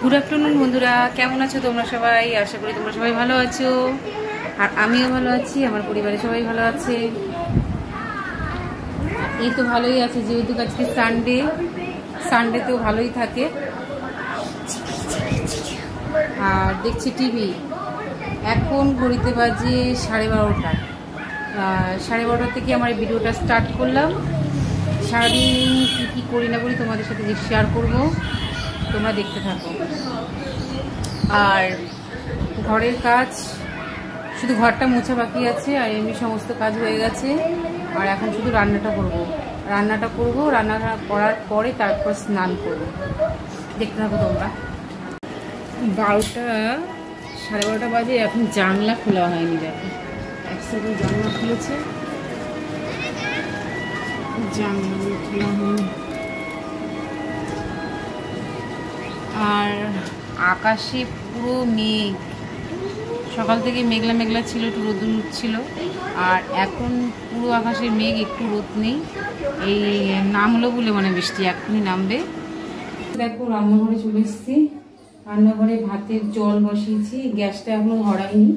Good afternoon বন্ধুরা, কেমন আছো তোমরা সবাই? আশা করি তোমরা সবাই ভালো আছো, আর আমিও ভালো আছি, আমার পরিবারে সবাই ভালো আছে। এই তো ভালোই আছে, যেহেতু আজকে সানডে তো ভালোই থাকে। আর দেখছি টিভি। এখন ঘড়িতে বাজে 12:30। 12:30 থেকে আমার এই ভিডিওটা স্টার্ট করলাম। সারাদিন কী কী করি না করি তোমাদের সাথে যে শেয়ার করবো, তোমরা দেখতে থাকো। আর ঘরের কাজ, শুধু ঘরটা মোছা বাকি আছে, আর এমনি সমস্ত কাজ হয়ে গেছে। আর এখন শুধু রান্নাটা করব। রান্নাটা করার পরে তারপর স্নান করব। দেখতে থাকো তোমরা। 12:30 বাজে, এখন জানলা খোলা হয়নি। দেখো এক সেকেন্ড, জানলা খুলেছে, জানলা খোলা হয়নি। আর আকাশে পুরো মেঘ, সকাল থেকে মেঘলা মেঘলা ছিল, একটু রোদ ছিল। আর এখন পুরো আকাশে মেঘ, একটু রোদ নেই। এই নামলো বলে মানে বৃষ্টি এখনই নামবে। দেখো রান্নাঘরে চলে এসেছি। রান্নাঘরে ভাতের জল বসিয়েছি, গ্যাসটা এখনো ধরাইনি।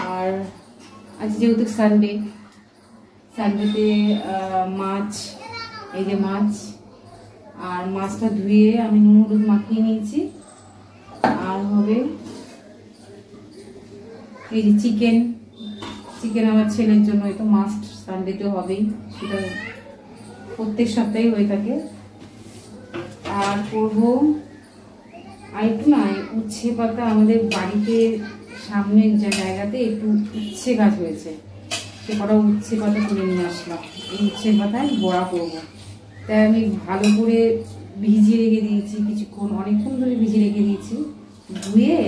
আর আজ যেহেতু সানডেতে মাছ, এই যে মাছ, আর মাছটা ধুয়ে আমি নুন হলুদ মাখিয়ে নিয়েছি। আর হবে এই যে চিকেন আমার ছেলের জন্য, তো মাস্ট সানডেতেও হবেই, সেটা প্রত্যেক সপ্তাহে হয়ে থাকে। আর করবো আর একটু না, উচ্ছে পাতা, আমাদের বাড়িতে সামনের জায়গাতে একটু উচ্ছে গাছ হয়েছে, সে কটা উচ্ছে পাতা তুলে নিয়ে আসলাম। এই উচ্ছে পাতায় বড়া করবো। তাই আমি ভালো করে ভিজিয়ে রেখে দিয়েছি, অনেকক্ষণ ধরে ভিজিয়ে রেখে দিয়েছি।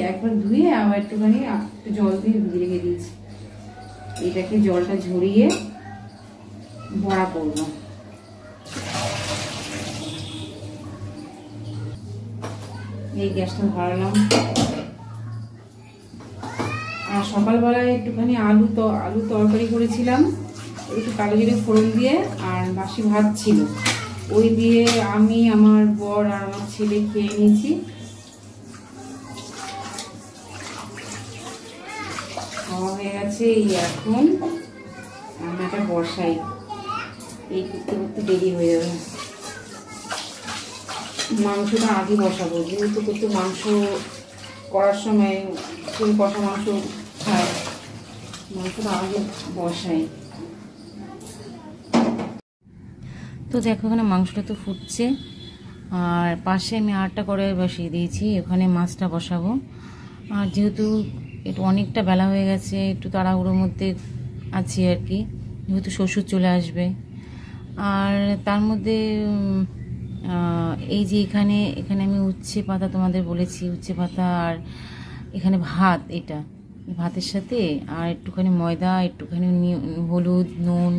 একবার ধুয়ে আবার একটুখানি একটু জল দিয়ে ভিজিয়ে রেখে দিয়েছি। এটাকে জলটা ঝরিয়ে বড়া করবো। এই গ্যাসটা ধরালাম। আর সকালবেলায় একটুখানি আলু তরকারি করেছিলাম, একটু কালো জিরে ফোড়ন দিয়ে, আর বাসি ভাত ছিল, ওই দিয়ে আমি, আমার বর আর আমার ছেলে খেয়ে নিয়েছি। খাওয়া হয়ে গেছে। এই এখন রান্নাটা বসাই, এই করতে করতে দেরি হয়ে যাবে। মাংসটা আগে বসাবো, যেহেতু মাংস করার সময় কেউ কষা মাংস খায়, মাংসটা আগে বসাই। তো দেখো এখানে মাংসটা তো ফুটছে, আর পাশে আমি আটটা কড়াই বসিয়ে দিয়েছি, ওখানে মাছটা বসাবো। আর যেহেতু একটু অনেকটা বেলা হয়ে গেছে, একটু তাড়াহুড়োর মধ্যে আছি আর কি, যেহেতু শ্বশুর চলে আসবে। আর তার মধ্যে এই যে এখানে আমি উচ্ছে পাতা তোমাদের বলেছি, উচ্ছে পাতা, আর এখানে ভাত, এটা ভাতের সাথে আর একটুখানি ময়দা, একটুখানি হলুদ, নুন,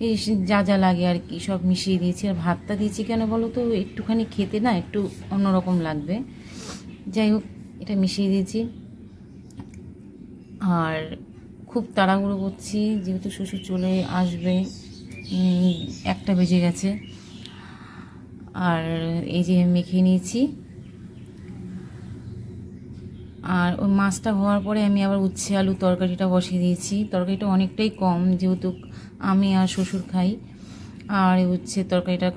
এই যা যা লাগে আর কি সব মিশিয়ে দিয়েছি। আর ভাতটা দিয়েছি কেন বলো তো, একটুখানি খেতে না একটু অন্যরকম লাগবে। যাই হোক, এটা মিশিয়ে দিয়েছি। আর খুব তাড়াহুড়ো করছি, যেহেতু শ্বশুর চলে আসবে, 1টা বেজে গেছে। আর এই যে মেখে নিয়েছি। আর ওই মাছটা হওয়ার পরে আমি আবার উচ্ছে আলু তরকারিটা বসিয়ে দিয়েছি। তরকারিটা অনেকটাই কম, যেহেতু আমি আর শ্বশুর খাই। আর উচ্ছে তরকারিটা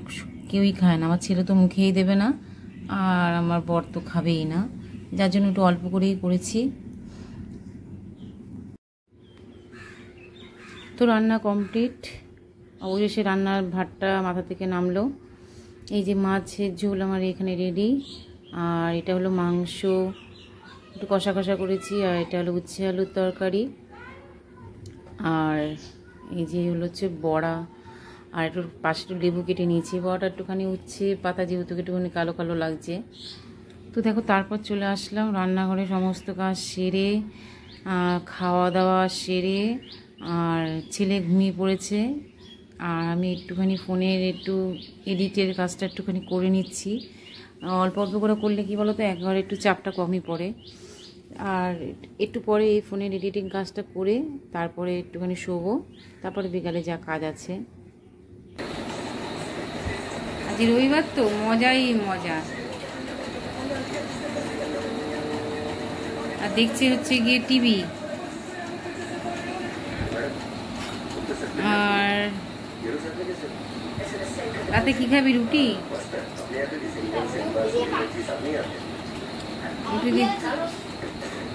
কেউই খায় না, আমার ছেলে তো মুখেই দেবে না, আর আমার বর তো খাবেই না, যার জন্য একটু অল্প করেই করেছি। তো রান্না কমপ্লিট, অবশেষে রান্নার ভাতটা মাথা থেকে নামলো। এই যে মাছের ঝোল আমার এখানে রেডি। আর এটা হলো মাংস, একটু কষা কষা করেছি। আর এটা হলো উচ্ছে আলুর তরকারি। আর এই যে হচ্ছে বড়া, আর একটু পাশে একটু লেবু কেটে নিয়েছি। বড়াটা একটুখানি উচ্ছে পাতা যেহেতু একটুখানি কালো কালো লাগছে। তো দেখো, তারপর চলে আসলাম রান্নাঘরে, সমস্ত কাজ সেরে, খাওয়া দাওয়া সেরে, আর ছেলে ঘুমিয়ে পড়েছে। আর আমি একটুখানি ফোনের একটু এডিটের কাজটা একটুখানি করে নিচ্ছি। অল্প অল্প করে করলে কি বলো তো, একবার একটু চাপটা কমই পড়ে। আর একটু পরে এই ফোনের এডিটিং কাজটা করে তারপরে একটুখানি শোবো, তারপরে বিকালে যা কাজ আছে। আজ রবিবার তো মজাই মজা। আর দেখছে হচ্ছে গিয়ে টিভি। আর রাতে কি খাবি? রুটি?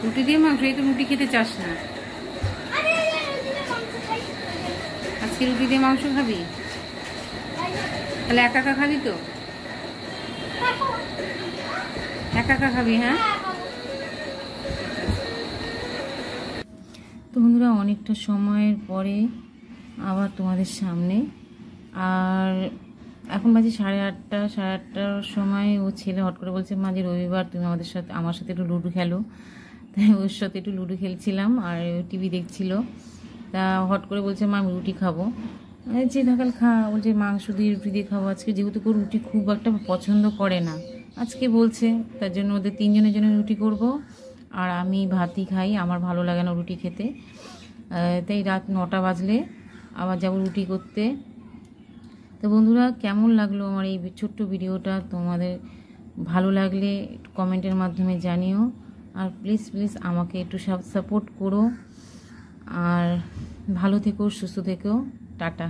রুটি দিয়ে মাংস? এই তো রুটি খেতে চাস না। আজকে রুটি দিয়ে মাংস খাবি? তাহলে একা একা খাবি তো? একা একা খাবি? হ্যাঁ। তো বন্ধুরা, অনেকটা সময়ের পরে আবার তোমাদের সামনে। আর এখন বাজে 8:30। 8:30টার সময় ও ছেলে হট করে বলছে, মা যে রবিবার তুমি আমার সাথে একটু লুডো খেলো। তাই ওর সাথে একটু লুডো খেলছিলাম আর টিভি দেখছিল। তা হট করে বলছে, মা আমি রুটি খাবো। যে ঢাকাল খা, বলছে মাংস দিয়ে রুটি দিয়ে খাবো আজকে, যেহেতু কেউ রুটি খুব একটা পছন্দ করে না আজকে বলছে, তার জন্য ওদের 3 জনের জন্য রুটি করব। আর আমি ভাতই খাই, আমার ভালো লাগে না রুটি খেতে। তাই রাত 9টা বাজলে আবার যাব রুটি করতে। তো বন্ধুরা, কেমন লাগলো আমার এই ছোট্ট ভিডিওটা? তোমাদের ভালো লাগলে একটু কমেন্টের মাধ্যমে জানিও। আর প্লিজ প্লিজ আমাকে একটু সাপোর্ট করো। আর ভালো থেকো, সুস্থ থেকো। টাটা।